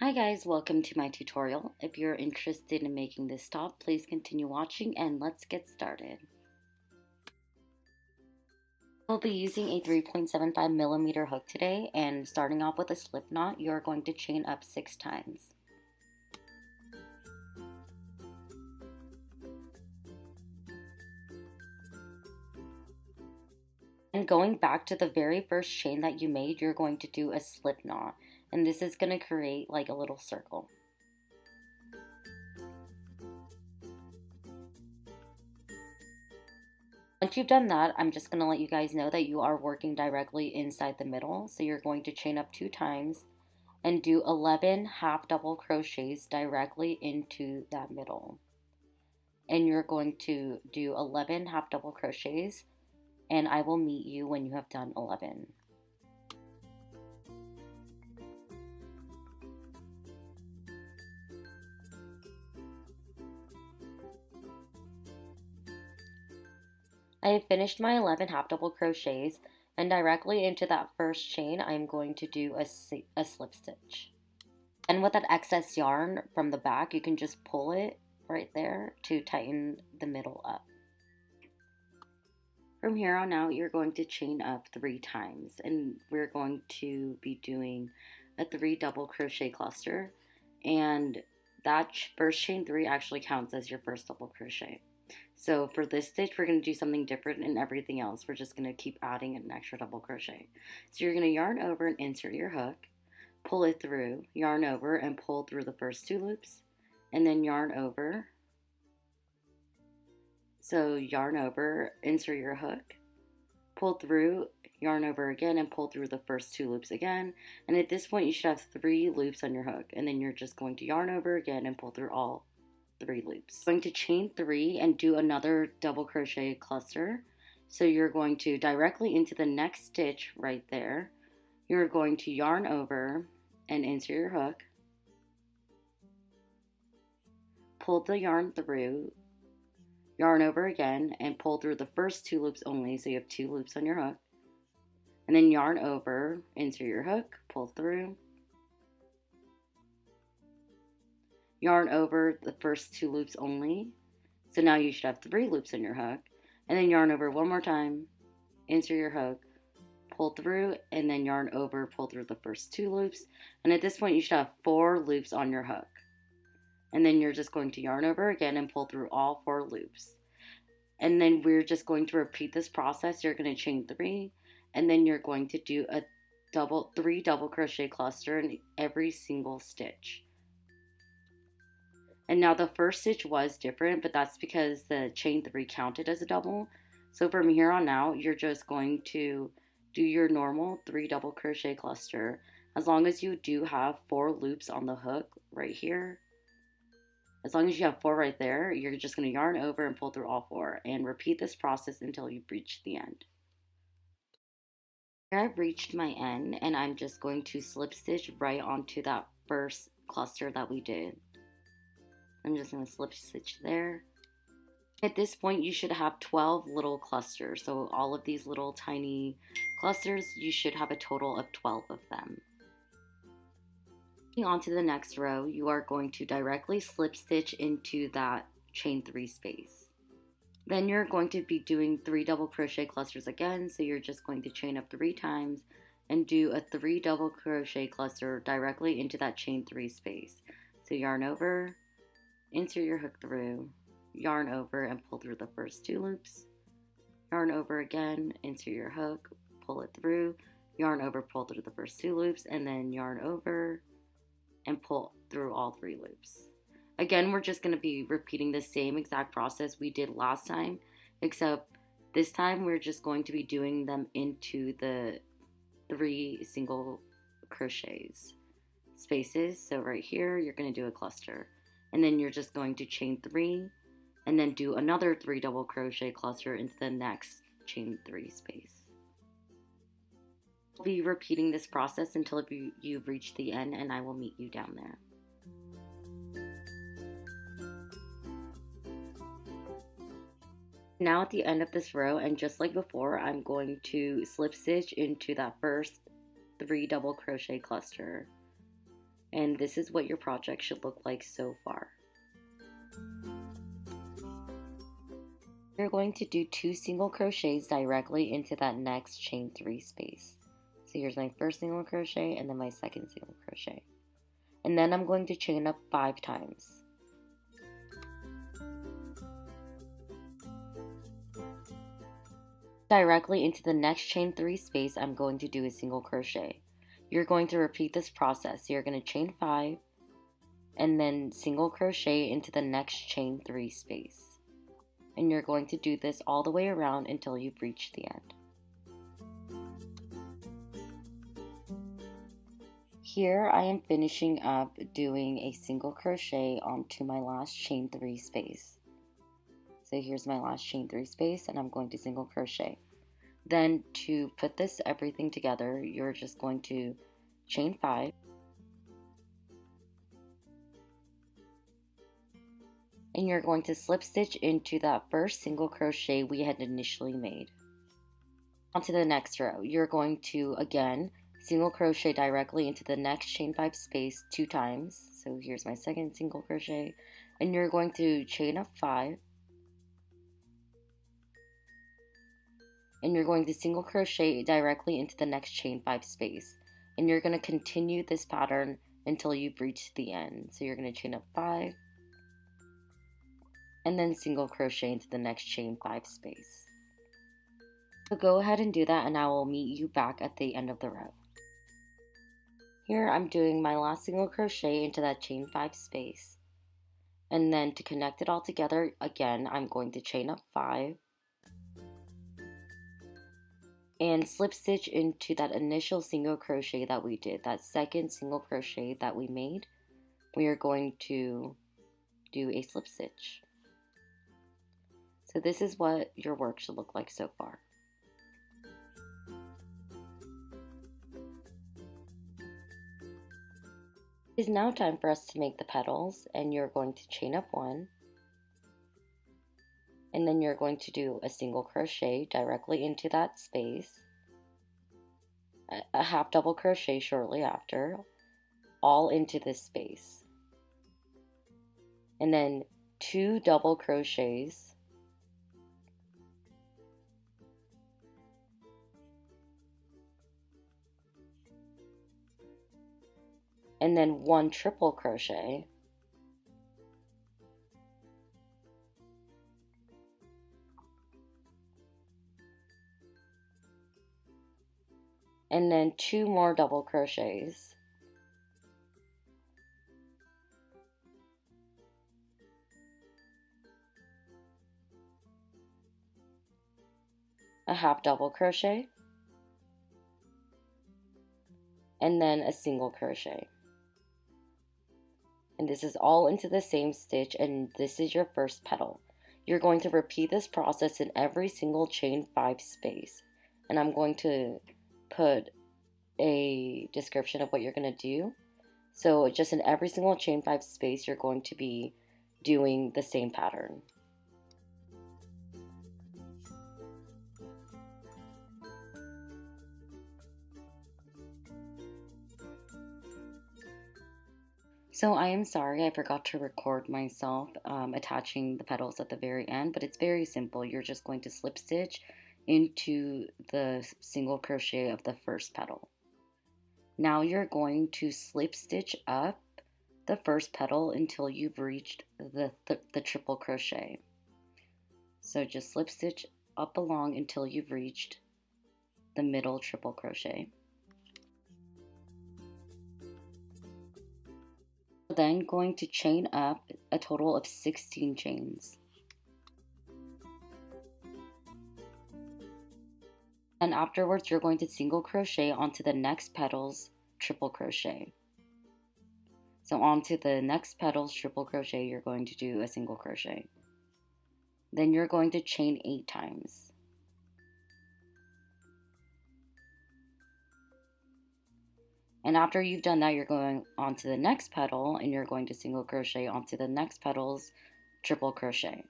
Hi guys, welcome to my tutorial. If you're interested in making this top, please continue watching and let's get started. We'll be using a 3.75mm hook today, and starting off with a slip knot, you're going to chain up 6 times. And going back to the very first chain that you made, you're going to do a slip knot, and this is going to create like a little circle. Once you've done that, I'm just going to let you guys know that you are working directly inside the middle. So you're going to chain up 2 times and do 11 half double crochets directly into that middle. And you're going to do 11 half double crochets, and I will meet you when you have done 11. I have finished my 11 half double crochets, and directly into that first chain I'm going to do a slip stitch. And with that excess yarn from the back, you can just pull it right there to tighten the middle up. From here on out, you're going to chain up 3 times, and we're going to be doing a 3 double crochet cluster, and that first chain 3 actually counts as your first double crochet. So for this stitch, we're going to do something different, and everything else we're just going to keep adding an extra double crochet. So you're going to yarn over and insert your hook, pull it through, yarn over and pull through the first 2 loops, and then yarn over. So yarn over, insert your hook, pull through, yarn over again, and pull through the first 2 loops again. And at this point, you should have 3 loops on your hook, and then you're just going to yarn over again and pull through all 3 loops. Going to chain 3 and do another double crochet cluster. So you're going to directly into the next stitch right there. You're going to yarn over and insert your hook, pull the yarn through, yarn over again, and pull through the first 2 loops only, so you have 2 loops on your hook, and then yarn over, insert your hook, pull through, yarn over the first 2 loops only, so now you should have 3 loops on your hook, and then yarn over one more time, insert your hook, pull through, and then yarn over, pull through the first 2 loops, and at this point you should have 4 loops on your hook. And then you're just going to yarn over again and pull through all 4 loops. And then we're just going to repeat this process. You're going to chain 3, and then you're going to do a 3 double crochet cluster in every single stitch. And now the first stitch was different, but that's because the chain 3 counted as a double. So from here on out, you're just going to do your normal 3 double crochet cluster, as long as you do have 4 loops on the hook right here. As long as you have 4 right there, you're just going to yarn over and pull through all 4, and repeat this process until you've reached the end. Here I've reached my end, and I'm just going to slip stitch right onto that first cluster that we did. I'm just going to slip stitch there. At this point, you should have 12 little clusters. So all of these little tiny clusters, you should have a total of 12 of them. Moving on to the next row, you are going to directly slip stitch into that chain 3 space. Then you're going to be doing 3 double crochet clusters again, so you're just going to chain up 3 times and do a 3 double crochet cluster directly into that chain 3 space. So yarn over, insert your hook through, yarn over and pull through the first 2 loops, yarn over again, insert your hook, pull it through, yarn over, pull through the first 2 loops, and then yarn over and pull through all 3 loops. Again, we're just going to be repeating the same exact process we did last time, except this time we're just going to be doing them into the 3 single crochets spaces. So right here, you're going to do a cluster, and then you're just going to chain 3 and then do another 3 double crochet cluster into the next chain 3 space. We'll be repeating this process until you've reached the end, and I will meet you down there. Now at the end of this row, and just like before, I'm going to slip stitch into that first 3 double crochet cluster. And this is what your project should look like so far. You're going to do 2 single crochets directly into that next chain 3 space. So here's my first single crochet and then my second single crochet. And then I'm going to chain up 5 times. Directly into the next chain 3 space, I'm going to do a single crochet. You're going to repeat this process. You're going to chain 5 and then single crochet into the next chain 3 space. And you're going to do this all the way around until you've reached the end. Here I am finishing up doing a single crochet onto my last chain 3 space. So here's my last chain 3 space and I'm going to single crochet. Then to put this everything together, you're just going to chain 5 and you're going to slip stitch into that first single crochet we had initially made. Onto the next row, you're going to again single crochet directly into the next chain 5 space 2 times. So here's my second single crochet and you're going to chain up 5 and you're going to single crochet directly into the next chain 5 space, and you're going to continue this pattern until you've reached the end. So you're going to chain up 5 and then single crochet into the next chain 5 space. So go ahead and do that and I will meet you back at the end of the row. Here I'm doing my last single crochet into that chain 5 space, and then to connect it all together again I'm going to chain up 5 and slip stitch into that initial single crochet that we did, that second single crochet that we made. We are going to do a slip stitch. So this is what your work should look like so far. It is now time for us to make the petals, and you're going to chain up 1 and then you're going to do a single crochet directly into that space, a half double crochet shortly after, all into this space, and then 2 double crochets, and then 1 triple crochet, and then 2 more double crochets, a half double crochet, and then a single crochet. And this is all into the same stitch, and this is your first petal. You're going to repeat this process in every single chain 5 space, and I'm going to put a description of what you're going to do. So just in every single chain 5 space you're going to be doing the same pattern. So I am sorry I forgot to record myself attaching the petals at the very end, but it's very simple. You're just going to slip stitch into the single crochet of the first petal. Now you're going to slip stitch up the first petal until you've reached the triple crochet. So just slip stitch up along until you've reached the middle triple crochet. Then going to chain up a total of 16 chains. And afterwards you're going to single crochet onto the next petal's triple crochet. So onto the next petal's triple crochet you're going to do a single crochet. Then you're going to chain 8 times. And after you've done that, you're going on to the next petal and you're going to single crochet onto the next petal's triple crochet.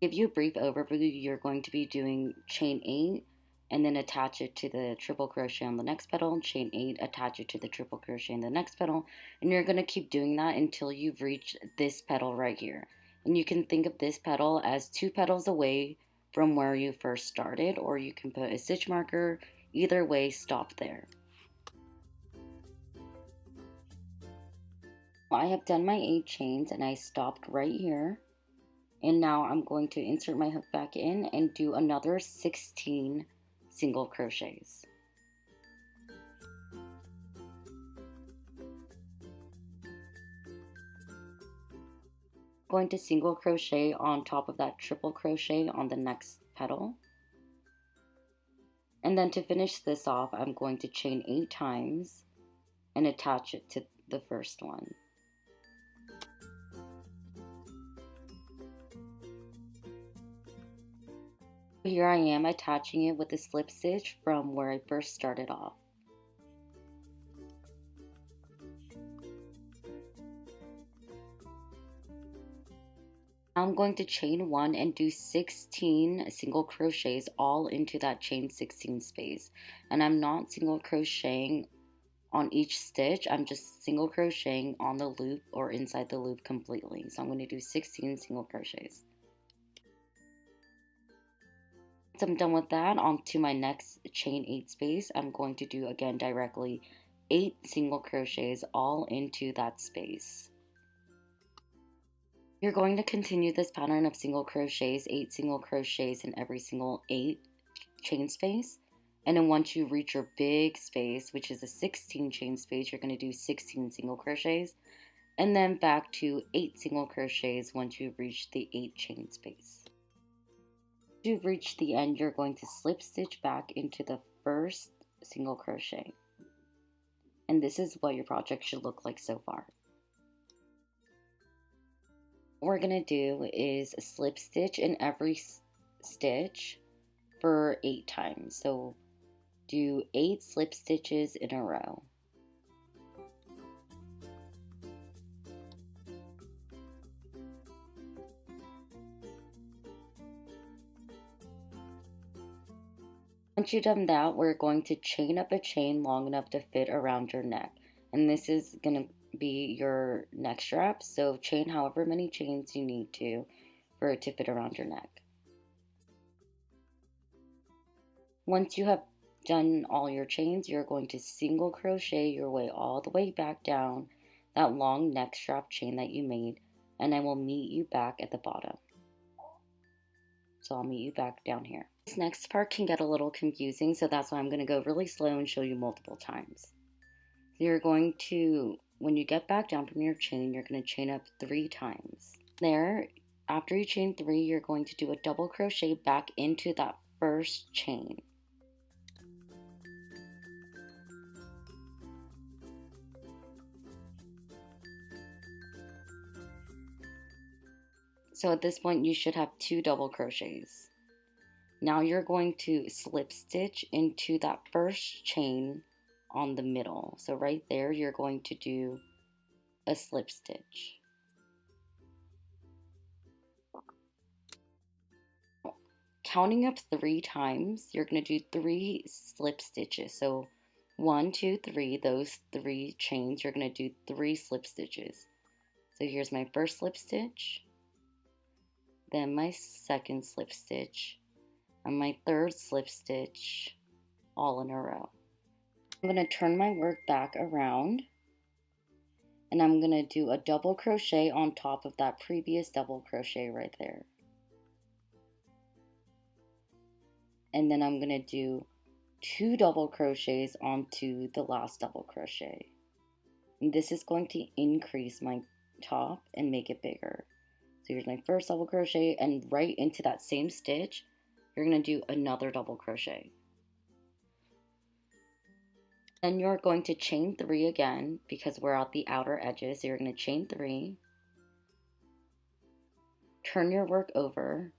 To give you a brief overview, you're going to be doing chain 8 and then attach it to the triple crochet on the next petal, chain 8, attach it to the triple crochet in the next petal, and you're going to keep doing that until you've reached this petal right here. And you can think of this petal as 2 petals away from where you first started, or you can put a stitch marker. Either way, stop there. I have done my 8 chains and I stopped right here. And now I'm going to insert my hook back in and do another 16 single crochets. Going to single crochet on top of that triple crochet on the next petal. And then to finish this off, I'm going to chain 8 times and attach it to the first one. Here I am attaching it with a slip stitch from where I first started off. I'm going to chain 1 and do 16 single crochets all into that chain 16 space. And I'm not single crocheting on each stitch, I'm just single crocheting on the loop or inside the loop completely. So I'm going to do 16 single crochets. Once I'm done with that, on to my next chain 8 space, I'm going to do again directly 8 single crochets all into that space. You're going to continue this pattern of single crochets, 8 single crochets in every single 8 chain space. And then once you reach your big space, which is a 16 chain space, you're going to do 16 single crochets. And then back to 8 single crochets once you've reached the 8 chain space. Once you've reached the end, you're going to slip stitch back into the first single crochet. And this is what your project should look like so far. What we're going to do is slip stitch in every stitch for 8 times. So do 8 slip stitches in a row. Once you've done that, we're going to chain up a chain long enough to fit around your neck. And this is going to be your neck strap, so chain however many chains you need to for it to fit around your neck. Once you have done all your chains, you're going to single crochet your way all the way back down that long neck strap chain that you made, and I will meet you back at the bottom. So I'll meet you back down here. This next part can get a little confusing, so that's why I'm going to go really slow and show you multiple times. So you're going to, when you get back down from your chain, you're going to chain up 3 times. There, after you chain 3, you're going to do a double crochet back into that first chain. So at this point, you should have 2 double crochets. Now you're going to slip stitch into that first chain on the middle. So right there, you're going to do a slip stitch. Counting up 3 times, you're going to do 3 slip stitches. So 1, 2, 3, those 3 chains, you're going to do 3 slip stitches. So here's my first slip stitch, then my second slip stitch, and my third slip stitch, all in a row. I'm going to turn my work back around, and I'm going to do a double crochet on top of that previous double crochet right there. And then I'm going to do 2 double crochets onto the last double crochet. And this is going to increase my top and make it bigger. So here's my first double crochet, and right into that same stitch, you're going to do another double crochet. Then you're going to chain 3 again because we're at the outer edges. So you're going to chain 3, turn your work over,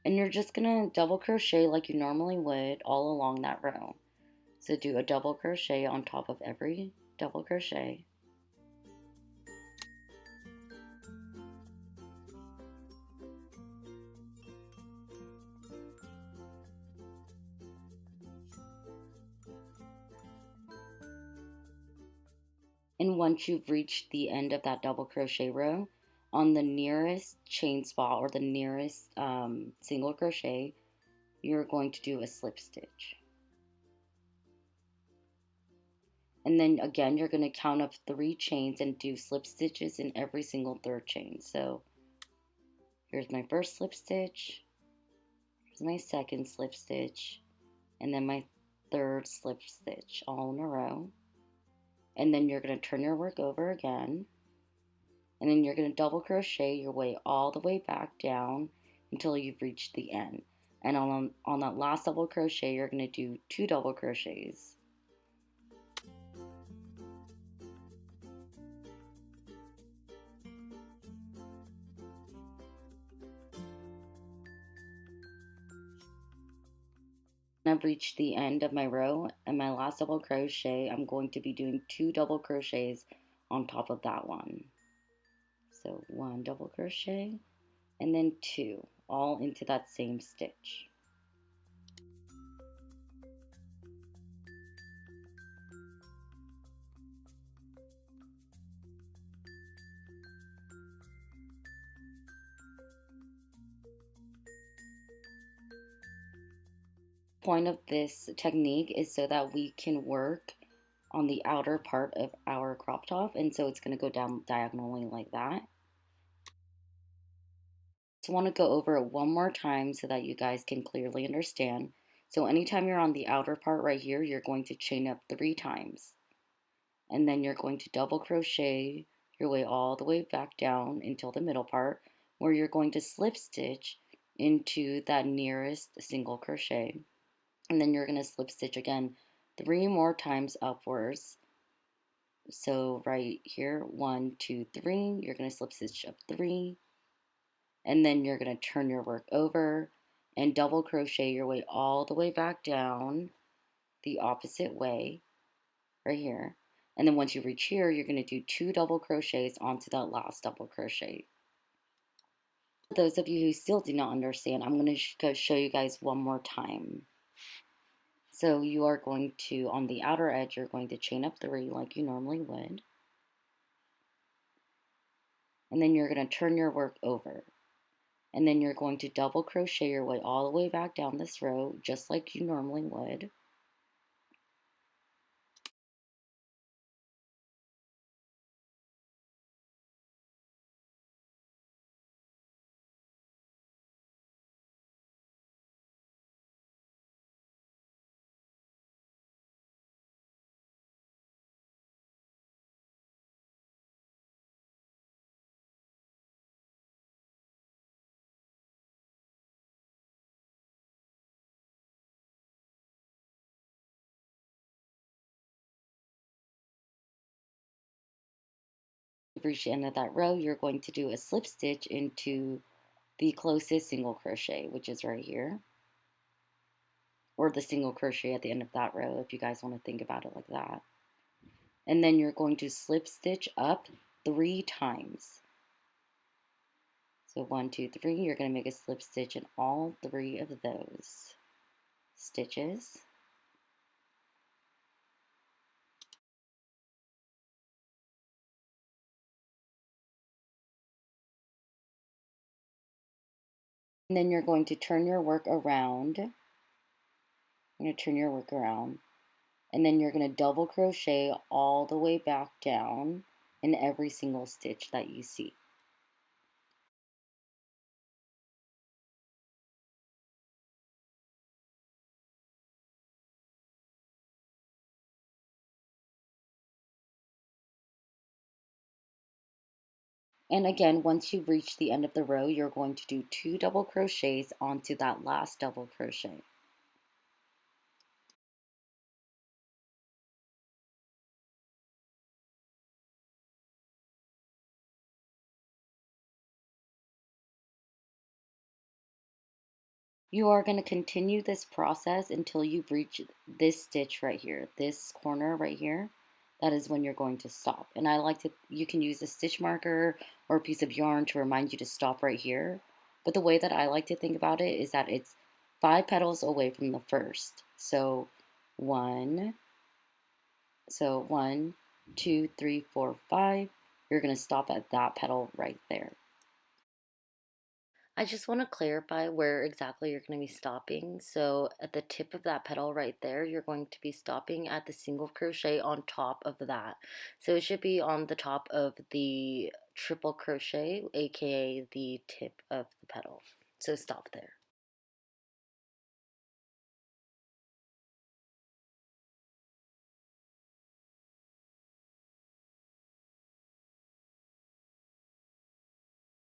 and you're just going to double crochet like you normally would all along that row. So do a double crochet on top of every double crochet. And once you've reached the end of that double crochet row, on the nearest chain spot or the nearest single crochet, you're going to do a slip stitch. And then again, you're going to count up 3 chains and do slip stitches in every single third chain. So here's my first slip stitch, here's my second slip stitch, and then my third slip stitch all in a row. And then you're going to turn your work over again, and then you're going to double crochet your way all the way back down until you've reached the end. And on that last double crochet, you're going to do 2 double crochets. I've reached the end of my row, and my last double crochet, I'm going to be doing 2 double crochets on top of that one. So 1 double crochet and then 2, all into that same stitch. Point of this technique is so that we can work on the outer part of our crop top, and so it's going to go down diagonally like that. Just want to go over it one more time so that you guys can clearly understand. So anytime you're on the outer part right here, you're going to chain up 3 times, and then you're going to double crochet your way all the way back down until the middle part, where you're going to slip stitch into that nearest single crochet. And then you're going to slip stitch again 3 more times upwards. So right here, 1, 2, 3, you're going to slip stitch up 3, and then you're going to turn your work over and double crochet your way all the way back down the opposite way right here. And then once you reach here, you're going to do 2 double crochets onto that last double crochet. For those of you who still do not understand, I'm going to show you guys one more time. So you are going to, on the outer edge, you're going to chain up 3 like you normally would. And then you're going to turn your work over. And then you're going to double crochet your way all the way back down this row, just like you normally would. If you reach the end of that row, you're going to do a slip stitch into the closest single crochet, which is right here, or the single crochet at the end of that row, if you guys want to think about it like that. And then you're going to slip stitch up 3 times. So 1, 2, 3, you're going to make a slip stitch in all 3 of those stitches. And then you're going to turn your work around. You're going to turn your work around. And then you're going to double crochet all the way back down in every single stitch that you see. And again, once you reach the end of the row, you're going to do 2 double crochets onto that last double crochet. You are going to continue this process until you reach this stitch right here, this corner right here. That is when you're going to stop. And I like to, you can use a stitch marker or a piece of yarn to remind you to stop right here. But the way that I like to think about it is that it's 5 petals away from the first. So 1, 2, 3, 4, 5. You're going to stop at that petal right there. I just want to clarify where exactly you're going to be stopping. So at the tip of that petal right there, you're going to be stopping at the single crochet on top of that. So it should be on the top of the triple crochet, aka the tip of the petal. So stop there.